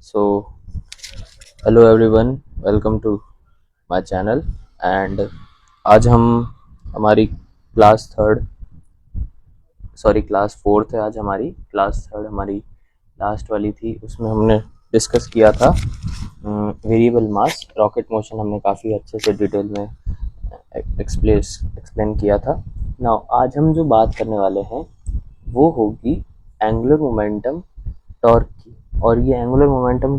So, hello everyone, welcome to my channel and आज हम हमारी क्लास फोर्थ है। आज हमारी क्लास थर्ड हमारी लास्ट वाली थी, उसमें हमने डिस्कस किया था वेरिएबल मास रॉकेट मोशन। हमने काफ़ी अच्छे से डिटेल में एक्सप्लेन किया था। नाउ आज हम जो बात करने वाले हैं वो होगी एंगुलर मोमेंटम टॉर्क की। और ये एंगुलर मोमेंटम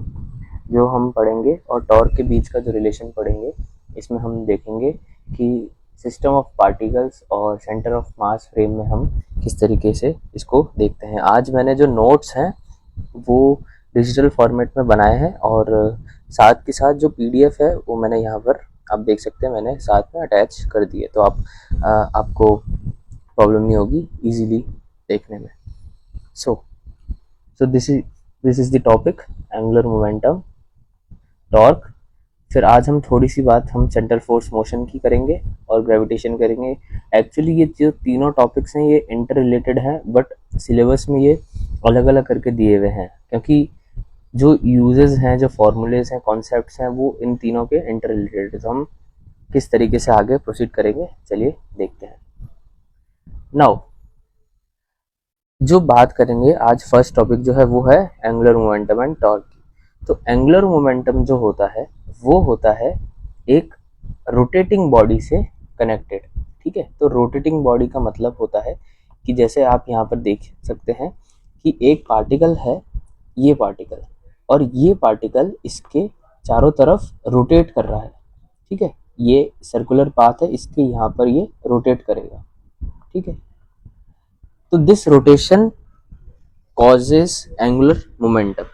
जो हम पढ़ेंगे और टॉर्क के बीच का जो रिलेशन पढ़ेंगे, इसमें हम देखेंगे कि सिस्टम ऑफ पार्टिकल्स और सेंटर ऑफ मास फ्रेम में हम किस तरीके से इसको देखते हैं। आज मैंने जो नोट्स हैं वो डिजिटल फॉर्मेट में बनाए हैं और साथ के साथ जो पीडीएफ है वो मैंने यहाँ पर आप देख सकते हैं, मैंने साथ में अटैच कर दिए, तो आपको प्रॉब्लम नहीं होगी इजीली देखने में। So this is the topic angular momentum torque. फिर आज हम थोड़ी सी बात हम सेंटर फोर्स मोशन की करेंगे और ग्रेविटेशन करेंगे। एक्चुअली ये जो तीनों टॉपिक्स हैं ये इंटर रिलेटेड हैं, बट सिलेबस में ये अलग अलग करके दिए हुए हैं क्योंकि जो यूजेस हैं, जो फॉर्मूलेज हैं, कॉन्सेप्ट्स हैं, वो इन तीनों के इंटर रिलेटेड। तो हम किस तरीके से आगे प्रोसीड करेंगे, चलिए देखते हैं। नाउ जो बात करेंगे आज, फर्स्ट टॉपिक जो है वो है एंगुलर मोमेंटम एंड टॉर्क की। तो एंगुलर मोमेंटम जो होता है वो होता है एक रोटेटिंग बॉडी से कनेक्टेड। ठीक है, तो रोटेटिंग बॉडी का मतलब होता है कि जैसे आप यहाँ पर देख सकते हैं कि एक पार्टिकल है, ये पार्टिकल, और ये पार्टिकल इसके चारों तरफ रोटेट कर रहा है। ठीक है, ये सर्कुलर पाथ है, इसके यहाँ पर ये रोटेट करेगा। ठीक है, तो this rotation causes angular momentum.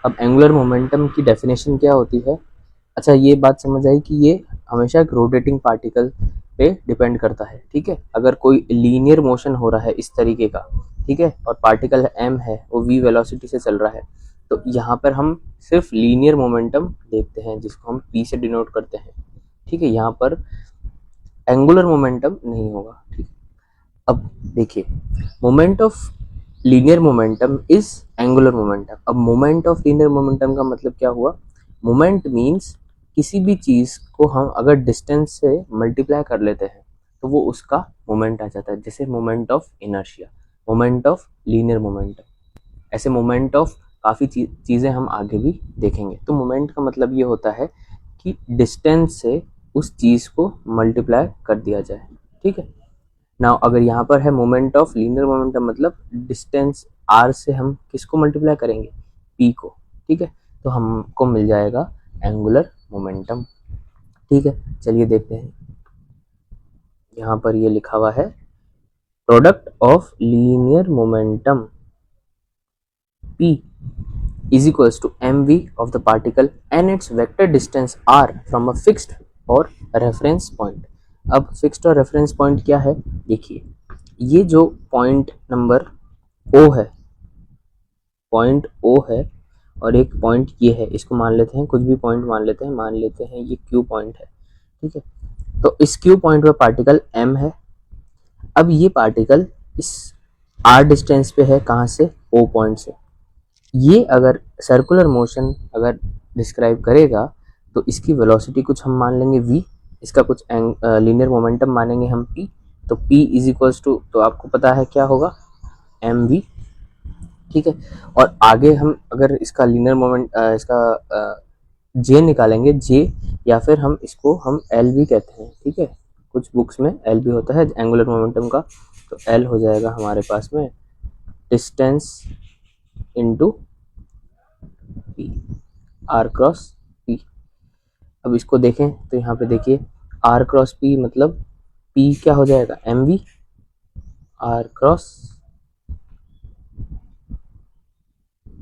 अब एंगुलर मोमेंटम की डेफिनेशन क्या होती है? अच्छा, ये बात समझ आई कि ये हमेशा एक रोटेटिंग पार्टिकल पे डिपेंड करता है। ठीक है, अगर कोई लीनियर मोशन हो रहा है इस तरीके का, ठीक है, और पार्टिकल m है, वो v वेलोसिटी से चल रहा है, तो यहाँ पर हम सिर्फ लीनियर मोमेंटम देखते हैं जिसको हम p से डिनोट करते हैं। ठीक है, यहाँ पर एंगुलर मोमेंटम नहीं होगा। ठीक, अब देखिए, moment of linear momentum is angular momentum. अब मोमेंट ऑफ लीनियर मोमेंटम का मतलब क्या हुआ? मोमेंट मीन्स किसी भी चीज को हम अगर डिस्टेंस से मल्टीप्लाई कर लेते हैं तो वो उसका मोमेंट आ जाता है। जैसे moment of inertia, moment of linear momentum, ऐसे मोमेंट ऑफ काफ़ी चीज़ें हम आगे भी देखेंगे। तो मोमेंट का मतलब ये होता है कि डिस्टेंस से उस चीज़ को मल्टीप्लाई कर दिया जाए। ठीक है, नाउ अगर यहाँ पर है मोमेंट ऑफ लीनियर मोमेंटम, मतलब डिस्टेंस r से हम किसको मल्टीप्लाई करेंगे? p को। ठीक है, तो हमको मिल जाएगा एंगुलर मोमेंटम। ठीक है, चलिए देखते हैं। यहाँ पर ये लिखा हुआ है product of linear momentum p is equals to mv of the particle and its vector distance r from a fixed or reference point। अब फिक्स्ड और रेफरेंस पॉइंट क्या है? देखिए, ये जो पॉइंट नंबर O है, पॉइंट O है, और एक पॉइंट ये है, इसको मान लेते हैं, कुछ भी पॉइंट मान लेते हैं, मान लेते हैं ये Q पॉइंट है। ठीक है, तो इस Q पॉइंट पे पार्टिकल M है। अब ये पार्टिकल इस R डिस्टेंस पे है, कहाँ से? O पॉइंट से। ये अगर सर्कुलर मोशन अगर डिस्क्राइब करेगा तो इसकी वेलोसिटी कुछ हम मान लेंगे v, इसका कुछ लीनियर मोमेंटम मानेंगे हम p। तो p इज इक्वल्स टू, तो आपको पता है क्या होगा? mv। ठीक है, और आगे हम अगर इसका लीनियर मोमेंट इसका j निकालेंगे, j, या फिर हम इसको हम l भी कहते हैं। ठीक है, कुछ बुक्स में l भी होता है एंगुलर मोमेंटम का, तो l हो जाएगा हमारे पास में distance into p, r cross p। अब इसको देखें तो यहाँ पे देखिए r क्रॉस p मतलब p क्या हो जाएगा? mv r cross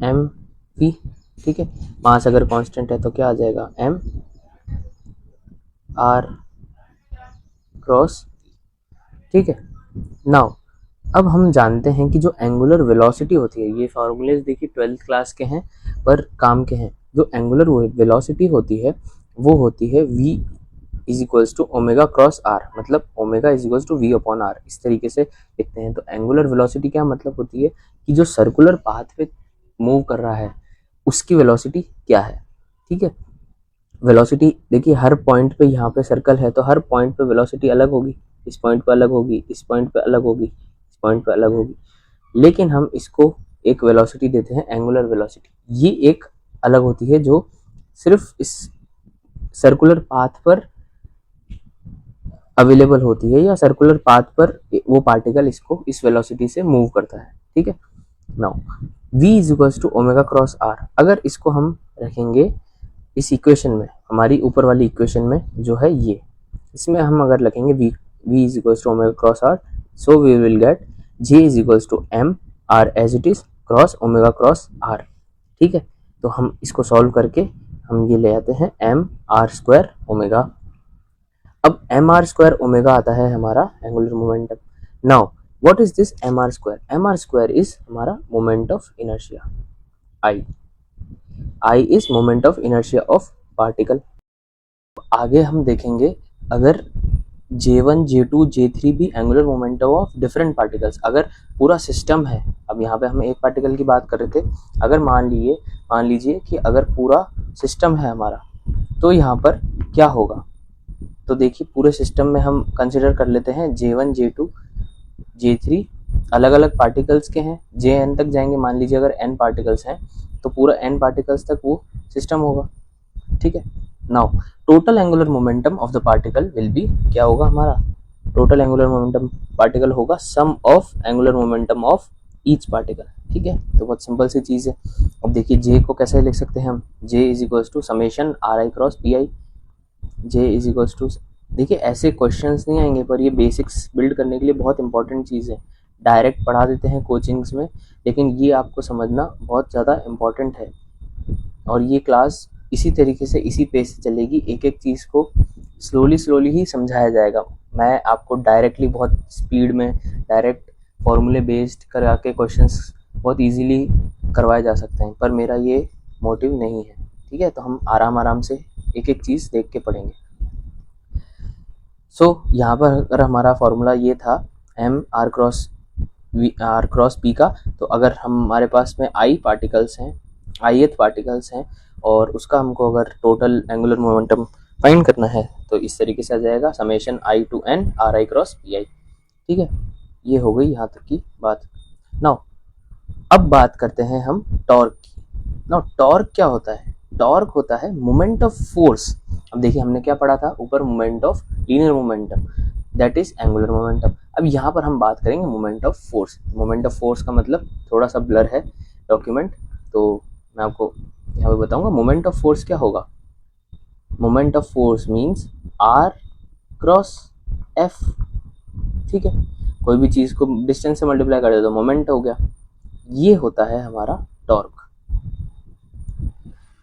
mv। ठीक है, मास अगर कांस्टेंट है तो क्या आ जाएगा? m r cross. ठीक है, नाउ अब हम जानते हैं कि जो एंगुलर वेलोसिटी होती है, ये फॉर्मूलेज देखिए 12th क्लास के हैं पर काम के हैं। जो एंगुलर वेलोसिटी होती है वो होती है v is equals to omega cross r, मतलब omega is equals to v upon r, इस तरीके से लिखते हैं। तो एंगुलर वेलोसिटी क्या मतलब होती है कि जो सर्कुलर पाथ पे मूव कर रहा है उसकी वेलोसिटी क्या है। ठीक है, वेलोसिटी देखिए हर पॉइंट पे, यहाँ पे सर्कल है तो हर पॉइंट पे वेलोसिटी अलग होगी, इस पॉइंट पे अलग होगी, इस पॉइंट पे अलग होगी, इस पॉइंट पे अलग होगी, लेकिन हम इसको एक वेलोसिटी देते हैं एंगुलर वेलोसिटी। ये एक अलग होती है जो सिर्फ इस सर्कुलर पाथ पर अवेलेबल होती है, या सर्कुलर पाथ पर वो पार्टिकल इसको इस वेलोसिटी से मूव करता है। ठीक है, now v is equals to omega cross r। अगर इसको हम रखेंगे इस इक्वेशन में, हमारी ऊपर वाली इक्वेशन में जो है ये, इसमें हम अगर लिखेंगे v is equals to omega cross r, so we will get j is equals to m r as it is cross omega cross r। ठीक है, तो हम इसको सॉल्व करके हम ये ले आते हैं m r स्क्वायर ओमेगा। अब एम आर स्क्वायर ओमेगा आता है हमारा angular momentum. Now what is this M R square? M R square is हमारा moment of inertia, I is moment of inertia of particle. आगे हम देखेंगे अगर J1, J2, J3 भी angular momentum of different particles, अगर पूरा system है, अब यहाँ पे हम एक पार्टिकल की बात कर रहे थे, अगर मान लीजिए कि अगर पूरा सिस्टम है हमारा, तो यहाँ पर क्या होगा? तो देखिए पूरे सिस्टम में हम कंसिडर कर लेते हैं J1, J2, J3 अलग अलग पार्टिकल्स के हैं, Jn तक जाएंगे। मान लीजिए अगर n पार्टिकल्स हैं तो पूरा n पार्टिकल्स तक वो सिस्टम होगा। ठीक है, now total angular momentum of the particle will be, क्या होगा हमारा टोटल एंगुलर मोमेंटम पार्टिकल होगा sum of angular momentum of each particle. ठीक है, तो बहुत सिंपल सी चीज़ है। अब देखिए J को कैसे लिख सकते हैं हम, J is equals to summation RI cross PI। J is equals to, देखिए ऐसे क्वेश्चंस नहीं आएंगे पर ये बेसिक्स बिल्ड करने के लिए बहुत इंपॉर्टेंट चीज़ है। डायरेक्ट पढ़ा देते हैं कोचिंग्स में, लेकिन ये आपको समझना बहुत ज़्यादा इम्पॉर्टेंट है। और ये क्लास इसी तरीके से इसी पेज से चलेगी, एक एक चीज़ को स्लोली ही समझाया जाएगा। मैं आपको डायरेक्टली बहुत स्पीड में डायरेक्ट फॉर्मूले बेस्ड करा के क्वेश्चंस बहुत इजीली करवाए जा सकते हैं, पर मेरा ये मोटिव नहीं है। ठीक है, तो हम आराम से एक एक चीज़ देख के पढ़ेंगे। यहाँ पर अगर हमारा फॉर्मूला ये था m r क्रॉस p का, तो अगर हमारे पास में i पार्टिकल्स हैं, ith पार्टिकल्स हैं, और उसका हमको अगर टोटल एंगुलर मोमेंटम फाइंड करना है तो इस तरीके से आ जाएगा summation i to n ri cross pi। ठीक है, ये हो गई यहाँ तक की बात। नाउ अब बात करते हैं हम टॉर्क की। नाउ टॉर्क क्या होता है? टॉर्क होता है मोमेंट ऑफ फोर्स। अब देखिए हमने क्या पढ़ा था ऊपर, moment of linear momentum, that is angular momentum. अब यहाँ पर हम बात करेंगे moment of force. Moment of force का मतलब थोड़ा सा ब्लर है डॉक्यूमेंट, तो मैं आपको यहाँ पे बताऊंगा। मोमेंट ऑफ फोर्स क्या होगा? Moment of force means R cross F। ठीक है, कोई भी चीज़ को डिस्टेंस से मल्टीप्लाई कर दे तो मोमेंट हो गया। ये होता है हमारा टॉर्क,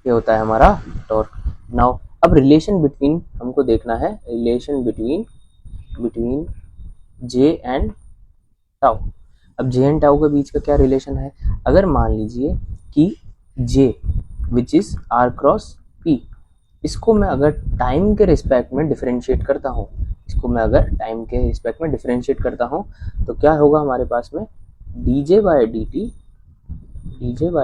ये होता है हमारा टॉर्क। नाउ अब रिलेशन बिटवीन हमको देखना है, relation between J and tau. अब J एंड टाउ के बीच का क्या रिलेशन है? अगर मान लीजिए कि J which is R cross P, इसको मैं अगर टाइम के रिस्पेक्ट में डिफरेंशिएट करता हूँ, तो क्या होगा हमारे पास में dj by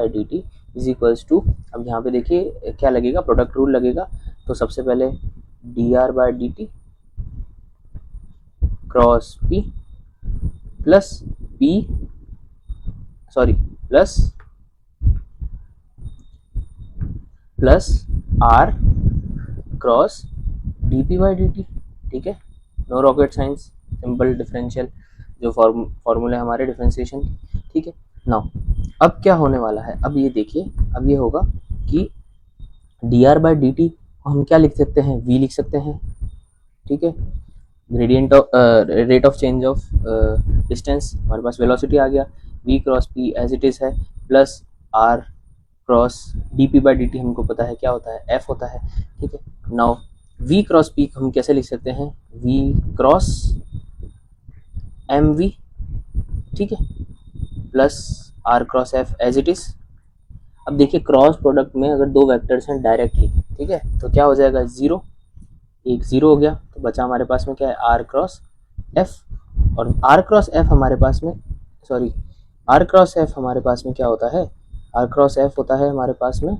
dt is equals to, अब यहाँ पे देखिए क्या लगेगा, प्रोडक्ट रूल लगेगा। तो सबसे पहले dr by dt cross p plus r cross dp by dt। ठीक है, no rocket science, simple differential जो फॉर्मूले हमारे डिफरेंशिएशन। ठीक है, नाउ अब क्या होने वाला है? अब ये देखिए, अब ये होगा कि dr बाई dt को हम क्या लिख सकते हैं? v लिख सकते हैं। ठीक है, gradient of rate of change of distance, हमारे पास वेलोसिटी आ गया, v cross p as it is है, plus r cross dp by dt हमको पता है क्या होता है, f होता है। ठीक है, नाउ v क्रॉस p हम कैसे लिख सकते हैं? v cross mv। ठीक है, plus r cross f as it is. अब देखिए क्रॉस प्रोडक्ट में अगर दो वेक्टर्स हैं डायरेक्टली, ठीक है, तो क्या हो जाएगा? जीरो, एक जीरो हो गया, तो बचा हमारे पास में क्या है? r cross f। और r क्रॉस f हमारे पास में, r क्रॉस f हमारे पास में क्या होता है? आर क्रॉस एफ होता है हमारे पास में,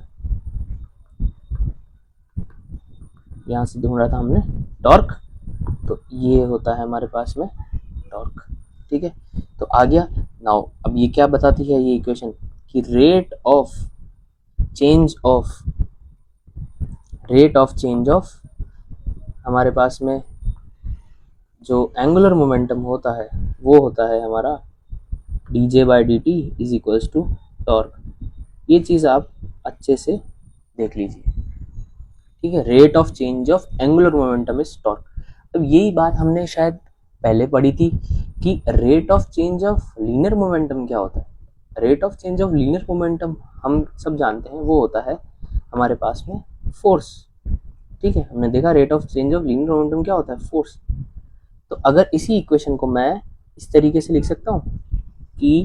यहाँ से ढूंढा था हमने टॉर्क, तो ये होता है हमारे पास में टॉर्क। ठीक है, तो आ गया। नाउ अब ये क्या बताती है ये इक्वेशन कि रेट ऑफ चेंज ऑफ हमारे पास में जो एंगुलर मोमेंटम होता है वो होता है हमारा dj by D T is equals to torque. ये चीज़ आप अच्छे से देख लीजिए। ठीक है, rate of change of angular momentum is torque. अब यही बात हमने शायद पहले पढ़ी थी कि rate of change of linear momentum क्या होता है। Rate of change of linear momentum हम सब जानते हैं, वो होता है हमारे पास में फोर्स। ठीक है, हमने देखा rate of change of linear momentum क्या होता है, फोर्स। तो अगर इसी इक्वेशन को मैं इस तरीके से लिख सकता हूँ कि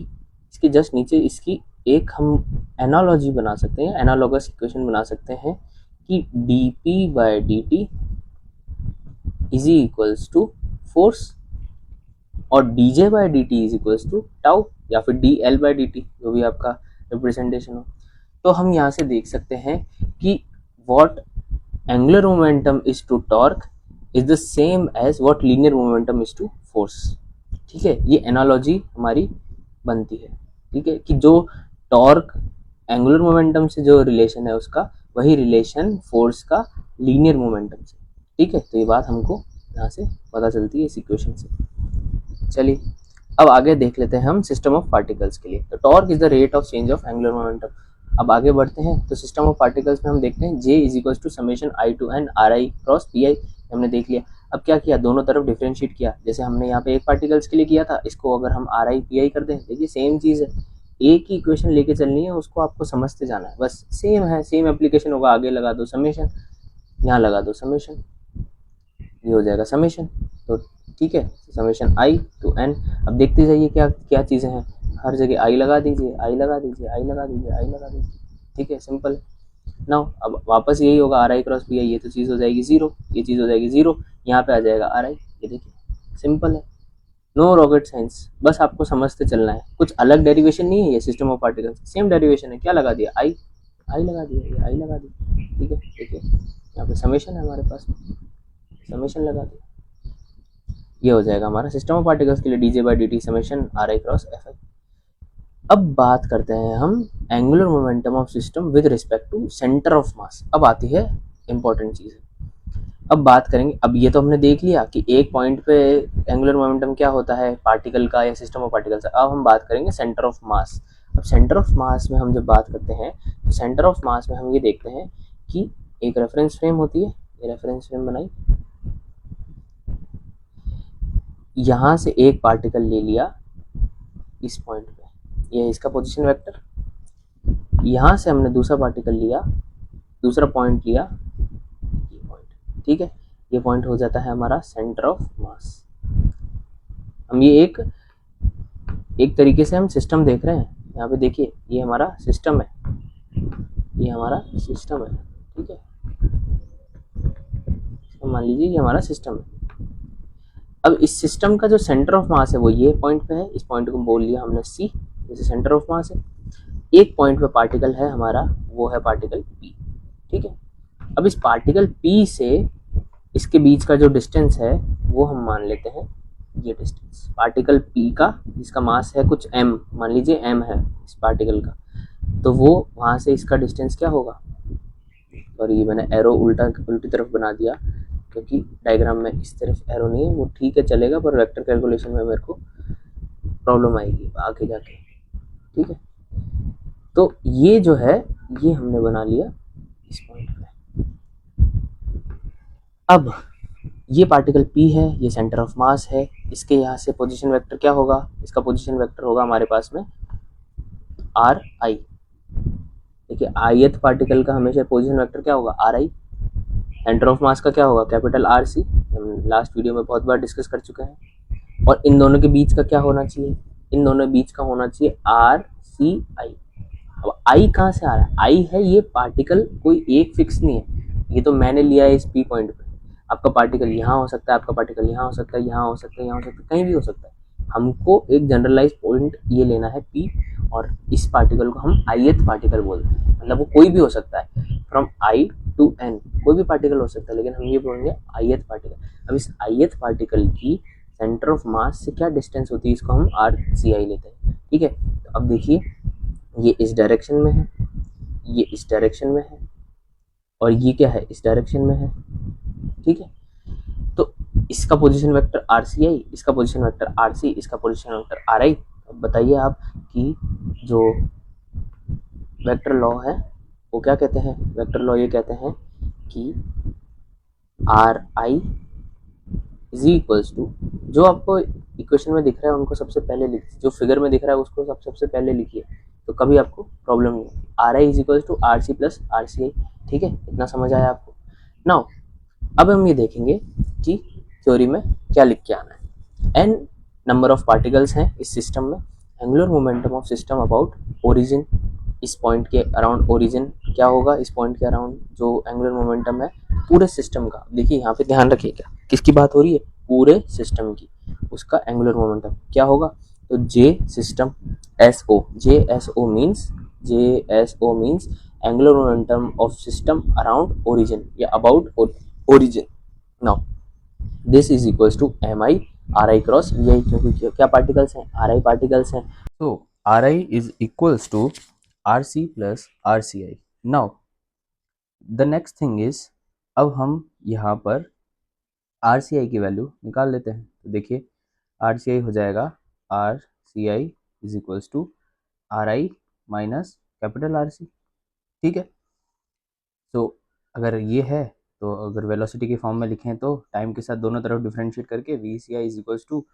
इसके जस्ट नीचे इसकी एक हम एनालॉजी बना सकते हैं, एनालॉगस इक्वेशन बना सकते हैं कि D P by D T is equals to force और D J by D T is equals to tau, या फिर D L by D T, जो भी आपका रिप्रेजेंटेशन हो। तो हम यहाँ से देख सकते हैं कि what angular momentum is to torque is the same as what linear momentum is to force. ठीक है, ये एनालॉजी हमारी बनती है। ठीक है, कि जो टॉर्क एंगुलर मोमेंटम से जो रिलेशन है उसका वही रिलेशन फोर्स का लीनियर मोमेंटम से। ठीक है, तो ये बात हमको यहाँ से पता चलती है इस इक्वेशन से। चलिए अब आगे देख लेते हैं हम सिस्टम ऑफ पार्टिकल्स के लिए। तो torque is the rate of change of angular momentum. अब आगे बढ़ते हैं तो सिस्टम ऑफ पार्टिकल्स में हम देखते हैं J is equal to summation I to N R I cross P I, हमने देख लिया। अब क्या किया, दोनों तरफ डिफरेंशिएट किया। जैसे हमने यहाँ पे एक पार्टिकल्स के लिए किया था, इसको अगर हम आर आई पी आई कर दें, देखिए सेम चीज़ है, एक ही इक्वेशन लेके चलनी है, उसको आपको समझते जाना है, बस सेम है, सेम एप्लीकेशन होगा। आगे लगा दो समेशन, यहाँ लगा दो समेशन, ये हो जाएगा समेशन। तो ठीक है, समेशन आई टू एन। अब देखते जाइए क्या क्या चीज़ें हैं, हर जगह आई लगा दीजिए, आई लगा दीजिए, आई लगा दीजिए, आई लगा दीजिए। ठीक है, सिंपल है। नाउ अब वापस यही होगा आर आई क्रॉस पी आई, ये तो चीज़ हो जाएगी जीरो, ये चीज़ हो जाएगी जीरो, यहाँ पे आ जाएगा आर आई। ये देखिए सिंपल है, नो रॉकेट साइंस, बस आपको समझते चलना है। कुछ अलग डेरिवेशन नहीं है, ये system of particles same derivation है। क्या लगा दिया, आई, आई लगा दिया, ये आई लगा दिया। ठीक है, देखिए यहाँ पे समेशन है हमारे पास, समेशन लगा दिया, ये हो जाएगा हमारा सिस्टम ऑफ पार्टिकल्स के लिए D J by D T summation R I cross F I. अब बात करते हैं हम angular momentum of system with respect to centre of mass. अब आती है इंपॉर्टेंट चीज़। अब बात करेंगे, अब ये तो हमने देख लिया कि एक पॉइंट पे एंगुलर मोमेंटम क्या होता है पार्टिकल का या सिस्टम ऑफ पार्टिकल्स। अब हम बात करेंगे सेंटर ऑफ मास। अब सेंटर ऑफ मास में हम जब बात करते हैं तो सेंटर ऑफ मास में हम ये देखते हैं कि एक रेफरेंस फ्रेम होती है, ये रेफरेंस फ्रेम बनाई, यहाँ से एक पार्टिकल ले लिया इस पॉइंट पे, ये इसका पोजीशन वेक्टर। यहाँ से हमने दूसरा पार्टिकल लिया, दूसरा पॉइंट लिया, ये पॉइंट। ठीक है, ये पॉइंट हो जाता है हमारा सेंटर ऑफ मास। हम ये एक तरीके से हम सिस्टम देख रहे हैं। यहाँ पे देखिए ये हमारा सिस्टम है, ये हमारा सिस्टम है। ठीक है, तो मान लीजिए ये हमारा सिस्टम है। अब इस सिस्टम का जो सेंटर ऑफ मास है वो ये पॉइंट पे है, इस पॉइंट को बोल लिया हमने सी, जैसे सेंटर ऑफ मास है। एक पॉइंट पे पार्टिकल है हमारा, वो है पार्टिकल पी। ठीक है, अब इस पार्टिकल पी से इसके बीच का जो डिस्टेंस है वो हम मान लेते हैं ये डिस्टेंस पार्टिकल पी का, जिसका मास है कुछ एम, मान लीजिए एम है इस पार्टिकल का, तो वो वहाँ से इसका डिस्टेंस क्या होगा। और ये मैंने एरो उल्टी तरफ बना दिया क्योंकि डायग्राम में इस तरफ एरो नहीं है, वो ठीक है चलेगा, पर वेक्टर कैलकुलेशन में मेरे को प्रॉब्लम आएगी आगे जाके। ठीक है, तो ये जो है ये हमने बना लिया इस पॉइंट पे। अब ये पार्टिकल P है, ये सेंटर ऑफ मास है, इसके यहाँ से पोजीशन वेक्टर क्या होगा, इसका पोजीशन वेक्टर होगा हमारे पास में आर आई। देखिए ith पार्टिकल का हमेशा पोजीशन वेक्टर क्या होगा, आर आई। सेंटर ऑफ मास का क्या होगा, कैपिटल आर सी, हम लास्ट वीडियो में बहुत बार डिस्कस कर चुके हैं। और इन दोनों के बीच का क्या होना चाहिए, इन दोनों के बीच का होना चाहिए आर सी आई। अब आई कहाँ से आ रहा है, आई है ये पार्टिकल, कोई एक फिक्स नहीं है, ये तो मैंने लिया है इस पी पॉइंट पे। आपका पार्टिकल यहाँ हो सकता है, आपका पार्टिकल यहाँ हो सकता है, यहाँ हो सकता है, यहाँ हो सकता है, कहीं भी हो सकता है। हमको एक जनरलाइज पॉइंट ये लेना है P, और इस पार्टिकल को हम ith पार्टिकल बोलते हैं, मतलब वो कोई भी हो सकता है, फ्रॉम I to N कोई भी पार्टिकल हो सकता है, लेकिन हम ये बोलेंगे ith पार्टिकल। अब इस ith पार्टिकल की सेंटर ऑफ मास से क्या डिस्टेंस होती है, इसको हम RCI लेते हैं, ठीक है। तो अब देखिए ये इस डायरेक्शन में है, ये इस डायरेक्शन में है, और ये क्या है, इस डायरेक्शन में है, ठीक है। तो इसका पोजीशन वेक्टर RCI, इसका पोजीशन वेक्टर RC, इसका पोजीशन वेक्टर RI। अब बताइए आप कि जो वेक्टर लॉ है वो क्या कहते हैं, वेक्टर लॉ ये कहते हैं कि RI इज इक्वल्स टू, जो आपको इक्वेशन में दिख रहा है उनको सबसे पहले लिखिए, जो फिगर में दिख रहा है उसको सबसे पहले लिखिए, तो कभी आपको प्रॉब्लम नहीं होगी। RI is equals to RC plus RCI, ठीक है, इतना समझ आया आपको। नाउ अब हम ये देखेंगे कि थ्योरी में क्या लिख के आना है। n नंबर ऑफ पार्टिकल्स हैं इस सिस्टम में, angular momentum of system about origin, इस पॉइंट के अराउंड ओरिजिन क्या होगा, इस पॉइंट के अराउंड जो एंगुलर मोमेंटम है पूरे सिस्टम का, देखिए यहाँ पे ध्यान रखिएगा किसकी बात हो रही है, पूरे सिस्टम की, उसका एंगुलर मोमेंटम क्या होगा, तो J system SO, JSO means, JSO means angular momentum of system around origin या about origin. Now this is equals to MI RI cross VI, क्योंकि क्या पार्टिकल्स हैं, RI पार्टिकल्स हैं, तो RI is equals to RC plus RCI। Now the next thing is, अब हम यहाँ पर RCI की वैल्यू निकाल लेते हैं, तो देखिए RCI हो जाएगा RCI is equals to RI minus capital RC, ठीक है। तो अगर ये है, तो अगर वेलोसिटी के फॉर्म में लिखें तो टाइम के साथ दोनों तरफ डिफरेंशिएट करके VCI is equals to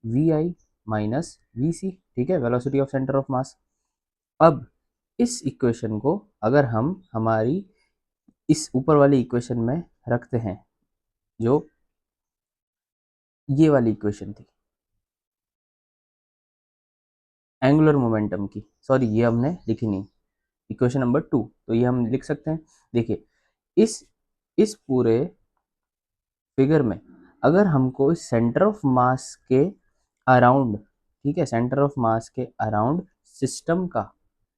VI minus VC, ठीक है, velocity of centre of mass. अब इस इक्वेशन को अगर हम हमारी इस ऊपर वाली इक्वेशन में रखते हैं, जो ये वाली इक्वेशन थी एंगुलर मोमेंटम की, सॉरी ये हमने लिखी नहीं, इक्वेशन नंबर 2, तो ये हम लिख सकते हैं। देखिए इस पूरे फिगर में अगर हमको इस सेंटर ऑफ मास के अराउंड, ठीक है, सेंटर ऑफ मास के अराउंड सिस्टम का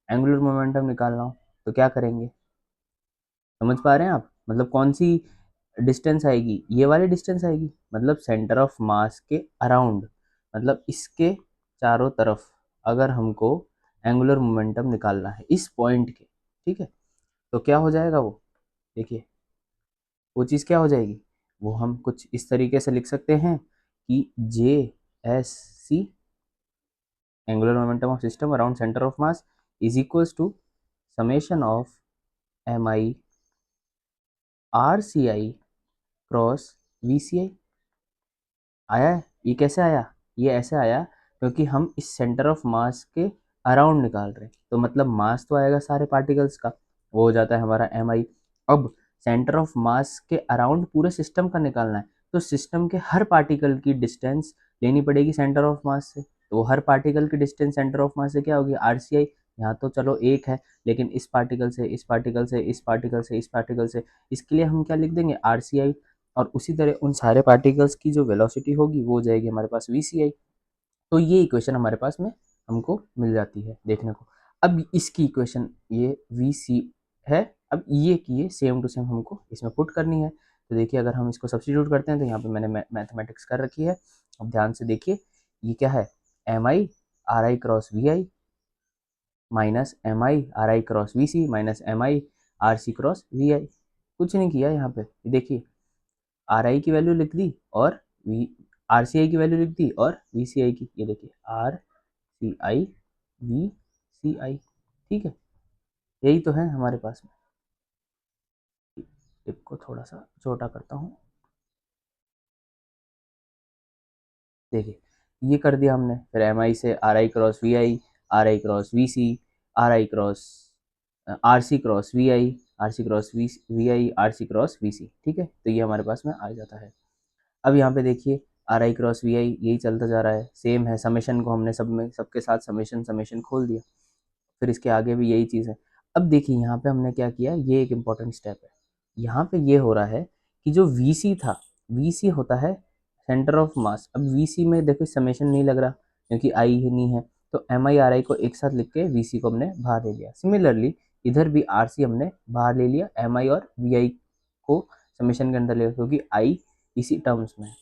एंगुलर मोमेंटम निकालना हो तो क्या करेंगे, समझ पा रहे हैं आप, मतलब कौन सी डिस्टेंस आएगी, ये वाली डिस्टेंस आएगी, मतलब सेंटर ऑफ मास के अराउंड, मतलब इसके चारों तरफ अगर हमको एंगुलर मोमेंटम निकालना है इस पॉइंट के, ठीक है, तो क्या हो जाएगा वो, देखिए वो चीज़ क्या हो जाएगी, वो हम कुछ इस तरीके से लिख सकते हैं कि JSC angular momentum of system around centre of mass is equals to summation of MI RCI cross VCI। आया है, ये कैसे आया, ये ऐसे आया क्योंकि हम इस सेंटर ऑफ मास के अराउंड निकाल रहे हैं, तो मतलब मास तो आएगा सारे पार्टिकल्स का, वो हो जाता है हमारा MI। अब सेंटर ऑफ मास के अराउंड पूरे सिस्टम का निकालना है, तो सिस्टम के हर पार्टिकल की डिस्टेंस लेनी पड़ेगी सेंटर ऑफ मास से, तो हर पार्टिकल की डिस्टेंस सेंटर ऑफ मास से क्या होगी, RCI। यहाँ तो चलो एक है, लेकिन इस पार्टिकल से इस पार्टिकल से इस पार्टिकल से इस पार्टिकल से, इसके लिए हम क्या लिख देंगे, RCI, और उसी तरह उन सारे पार्टिकल्स की जो वेलोसिटी होगी वो हो जाएगी हमारे पास VCI। तो ये इक्वेशन हमारे पास में हमको मिल जाती है देखने को। अब इसकी इक्वेशन ये VC है, अब ये की सेम टू सेम हमको इसमें पुट करनी है, तो देखिए अगर हम इसको सब्स्टिट्यूट करते हैं तो यहाँ पे मैंने मैथमेटिक्स कर रखी है, अब ध्यान से देखिए ये क्या है, MI RI cross VI minus MI RI cross VC minus MI RC cross VI, कुछ नहीं किया यहाँ पे, देखिए RI की वैल्यू लिख दी और RCI की वैल्यू लिख दी और VCI की, ये देखिए RCI VCI, ठीक है, यही तो है हमारे पास में। टिप को थोड़ा सा छोटा करता हूँ, देखिए ये कर दिया हमने, फिर MI से RI cross VI, RI cross VC, RI cross RC cross VI, RC cross VI, RC cross VC, ठीक है, तो ये हमारे पास में आ जाता है। अब यहाँ पे देखिए RI क्रॉस VI यही चलता जा रहा है, सेम है, समेशन को हमने सब में सबके साथ समेशन समेशन खोल दिया, फिर इसके आगे भी यही चीज़ है। अब देखिए यहाँ पे हमने क्या किया, ये एक इम्पॉर्टेंट स्टेप है, यहाँ पे ये हो रहा है कि जो VC था, VC होता है सेंटर ऑफ मास। अब वीसी में देखो समेशन नहीं लग रहा क्योंकि आई ही नहीं है, तो एम आई आर आई को एक साथ लिख के वीसी को हमने बाहर ले लिया। सिमिलरली इधर भी आर सी हमने बाहर ले लिया, एम आई और वी आई को समेशन के अंदर ले लिया, क्योंकि आई इसी टर्म्स में है।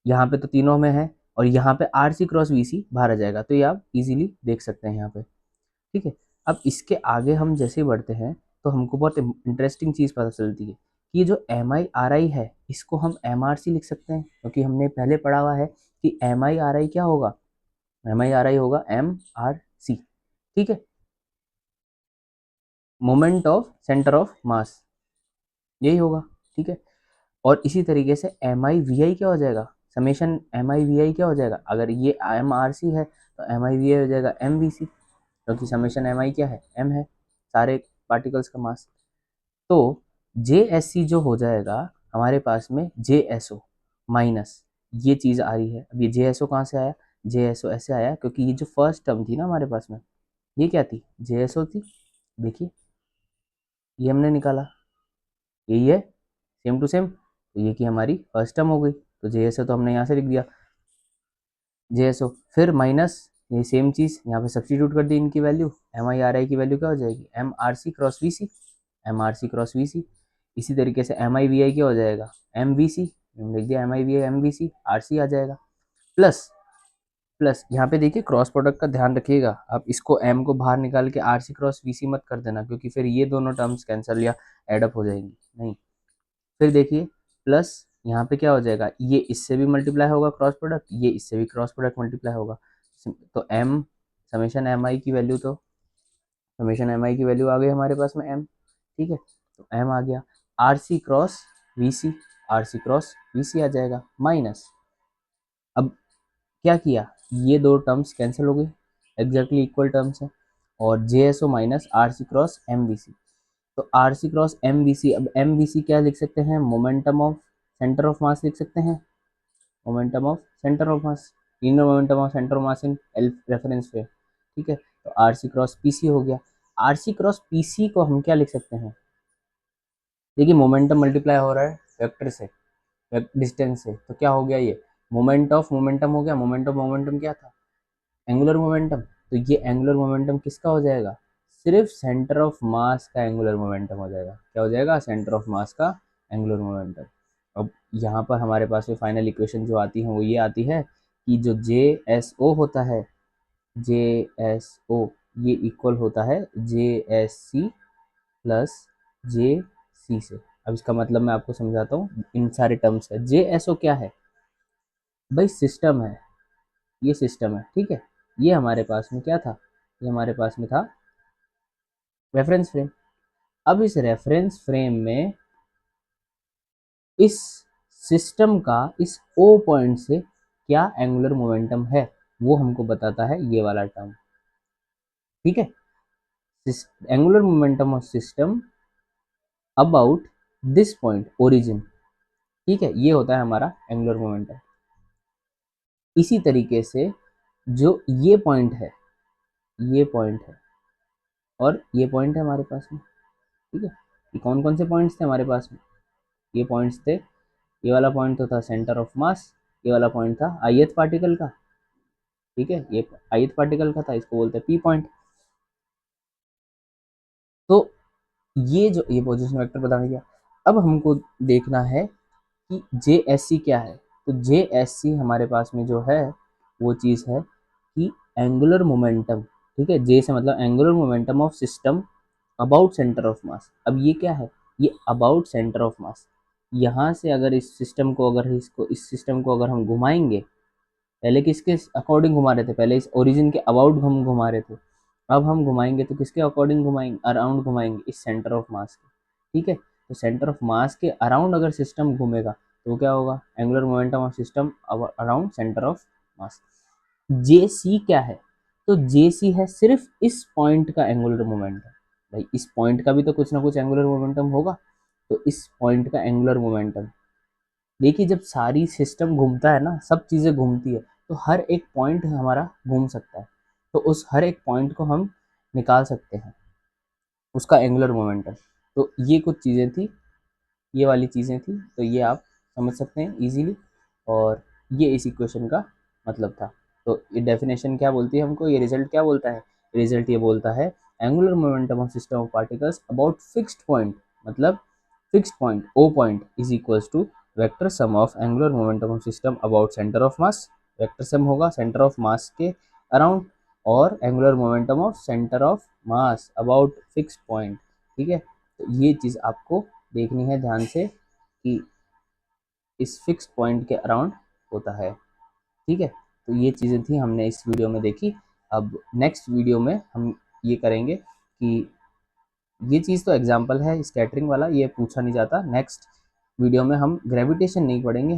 यहाँ पे तो तीनों में है और यहाँ पे आर सी क्रॉस वी सी बाहर आ जाएगा, तो ये आप इजीली देख सकते हैं यहाँ पे। ठीक है, अब इसके आगे हम जैसे बढ़ते हैं तो हमको बहुत इंटरेस्टिंग चीज़ पता चलती है कि ये जो एम आई आर आई है इसको हम एम आर सी लिख सकते हैं, क्योंकि हमने पहले पढ़ा हुआ है कि एम आई आर आई क्या होगा, एम आई आर आई होगा एम आर सी। ठीक है, moment of centre of mass, यही होगा। ठीक है, और इसी तरीके से एम आई वी आई क्या हो जाएगा, समेशन एम आई वी आई क्या हो जाएगा, अगर ये एम आर सी है तो एम आई वी आई हो जाएगा एम वी सी, क्योंकि समेशन एम आई क्या है, एम है, सारे पार्टिकल्स का मास। तो जे एस सी जो हो जाएगा हमारे पास में जे एस ओ माइनस ये चीज़ आ रही है। अब ये जे एस ओ कहाँ से आया, जे एस ओ ऐसे आया क्योंकि ये जो फर्स्ट टर्म थी ना हमारे पास में, ये क्या थी, जे एस ओ थी। देखिए ये हमने निकाला, यही है सेम टू सेम, तो ये की हमारी फर्स्ट टर्म हो गई, तो जे एस ओ तो हमने यहाँ से लिख दिया जे एस ओ। फिर माइनस ये सेम चीज़ यहाँ पे सब्सटीट्यूट कर दी इनकी value, M I R I की वैल्यू क्या हो जाएगी, M R C cross V C, M R C cross V C. इसी तरीके से एम आई वी आई क्या हो जाएगा, एम वी सी, लिख दिया M I V I M V C, R C आ जाएगा। प्लस प्लस यहाँ पे देखिए क्रॉस प्रोडक्ट का ध्यान रखिएगा, आप इसको एम को बाहर निकाल के आर सी क्रॉस वी सी मत कर देना, क्योंकि फिर ये दोनों टर्म्स कैंसिल या एडअप हो जाएंगी, नहीं। फिर देखिए प्लस यहाँ पे क्या हो जाएगा, ये इससे भी मल्टीप्लाई होगा क्रॉस प्रोडक्ट, ये इससे भी क्रॉस प्रोडक्ट मल्टीप्लाई होगा, तो एम समेशन एम आई की वैल्यू, तो समेशन एम आई की वैल्यू आ गई हमारे पास में एम। ठीक है, तो एम आ गया, R C cross V C, R C cross V C आ जाएगा माइनस। अब क्या किया, ये दो टर्म्स कैंसिल हो गई, एग्जैक्टली इक्वल टर्म्स है, और J S O minus R C cross M V C, तो R C cross M V C. अब एम वी सी क्या लिख सकते हैं, momentum of centre of mass लिख सकते हैं, momentum of centre of mass, inner momentum of centre of mass in L reference पे। ठीक है, तो R C cross P C हो गया। R C cross P C को हम क्या लिख सकते हैं, देखिए मोमेंटम मल्टीप्लाई हो रहा है वेक्टर से, डिस्टेंस से, तो क्या हो गया, ये मोमेंट ऑफ मोमेंटम हो गया। मोमेंट ऑफ मोमेंटम क्या था, एंगुलर मोमेंटम, तो ये एंगुलर मोमेंटम किसका हो जाएगा, सिर्फ सेंटर ऑफ मास का एंगुलर मोमेंटम हो जाएगा। क्या हो जाएगा, सेंटर ऑफ मास का एंगुलर मोमेंटम। अब यहाँ पर हमारे पास में फाइनल इक्वेशन जो आती है वो ये आती है कि जो जे एस ओ होता है, जे एस ओ ये इक्वल होता है जे एस सी प्लस जे सी से। अब इसका मतलब मैं आपको समझाता हूँ, इन सारे टर्म्स है। जे एस ओ क्या है भाई, सिस्टम है, ये सिस्टम है। ठीक है, ये हमारे पास में क्या था, ये हमारे पास में था रेफरेंस फ्रेम। अब इस रेफरेंस फ्रेम में इस सिस्टम का इस ओ पॉइंट से क्या एंगुलर मोमेंटम है वो हमको बताता है ये वाला टर्म। ठीक है, angular momentum of system about this point origin. ठीक है, ये होता है हमारा एंगुलर मोमेंटम। इसी तरीके से जो ये पॉइंट है, ये पॉइंट है और ये पॉइंट है हमारे पास में। ठीक है, ये कौन कौन से पॉइंट्स थे हमारे पास में, ये पॉइंट्स थे, ये वाला पॉइंट तो था सेंटर ऑफ मास, ये वाला पॉइंट था ith पार्टिकल का। ठीक है, ये ith पार्टिकल का था, इसको बोलते हैं पी पॉइंट। तो ये जो ये पोजीशन वेक्टर बता दिया। अब हमको देखना है कि जे एस सी क्या है, तो जे एस सी हमारे पास में जो है वो चीज़ है कि एंगुलर मोमेंटम। ठीक है, जे से मतलब angular momentum of system about centre of mass. अब ये क्या है, ये अबाउट सेंटर ऑफ मास। यहाँ से अगर इस सिस्टम को, अगर इसको, इस सिस्टम को अगर हम घुमाएंगे, पहले किसके अकॉर्डिंग घुमा रहे थे, पहले इस ओरिजिन के अबाउट हम घुमा रहे थे, अब हम घुमाएंगे तो किसके अकॉर्डिंग घुमाएंगे, अराउंड घुमाएंगे, इस सेंटर ऑफ मास के। ठीक है, तो सेंटर ऑफ मास के अराउंड अगर सिस्टम घूमेगा तो क्या होगा, angular momentum of system around centre of mass. J C क्या है, तो जे सी है सिर्फ इस पॉइंट का एंगुलर मोमेंटम। भाई इस पॉइंट का भी तो कुछ ना कुछ एंगुलर मोमेंटम होगा, तो इस पॉइंट का एंगुलर मोमेंटम। देखिए जब सारी सिस्टम घूमता है ना, सब चीज़ें घूमती है, तो हर एक पॉइंट हमारा घूम सकता है, तो उस हर एक पॉइंट को हम निकाल सकते हैं उसका एंगुलर मोमेंटम। तो ये कुछ चीज़ें थी, ये वाली चीज़ें थी, तो ये आप समझ सकते हैं इजीली। और ये इस इक्वेशन का मतलब था। तो ये डेफिनेशन क्या बोलती है हमको, ये रिजल्ट क्या बोलता है, रिजल्ट ये बोलता है angular momentum of system of particles about fixed point, मतलब fixed point O point is equals to vector sum of angular momentum of system about centre of mass, vector sum होगा centre of mass के around, और angular momentum of centre of mass about fixed point. ठीक है, तो ये चीज़ आपको देखनी है ध्यान से कि इस फिक्स्ड पॉइंट के अराउंड होता है। ठीक है, तो ये चीज़ें थी हमने इस वीडियो में देखी। अब नेक्स्ट वीडियो में हम ये करेंगे कि ये चीज़ तो एग्जाम्पल है स्कैटरिंग वाला, ये पूछा नहीं जाता। नेक्स्ट वीडियो में हम ग्रेविटेशन नहीं पढ़ेंगे,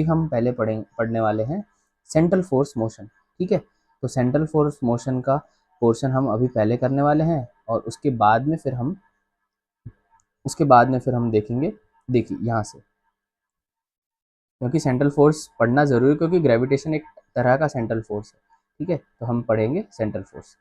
हम पहले पढ़ने वाले हैं सेंट्रल फोर्स मोशन। ठीक है, तो सेंट्रल फोर्स मोशन का पोर्शन हम अभी पहले करने वाले हैं, और उसके बाद में फिर हम देखेंगे, देखिए यहाँ से, क्योंकि सेंट्रल फोर्स पढ़ना ज़रूरी है, क्योंकि ग्रेविटेशन एक तरह का सेंट्रल फोर्स है। ठीक है, तो हम पढ़ेंगे सेंट्रल फोर्स।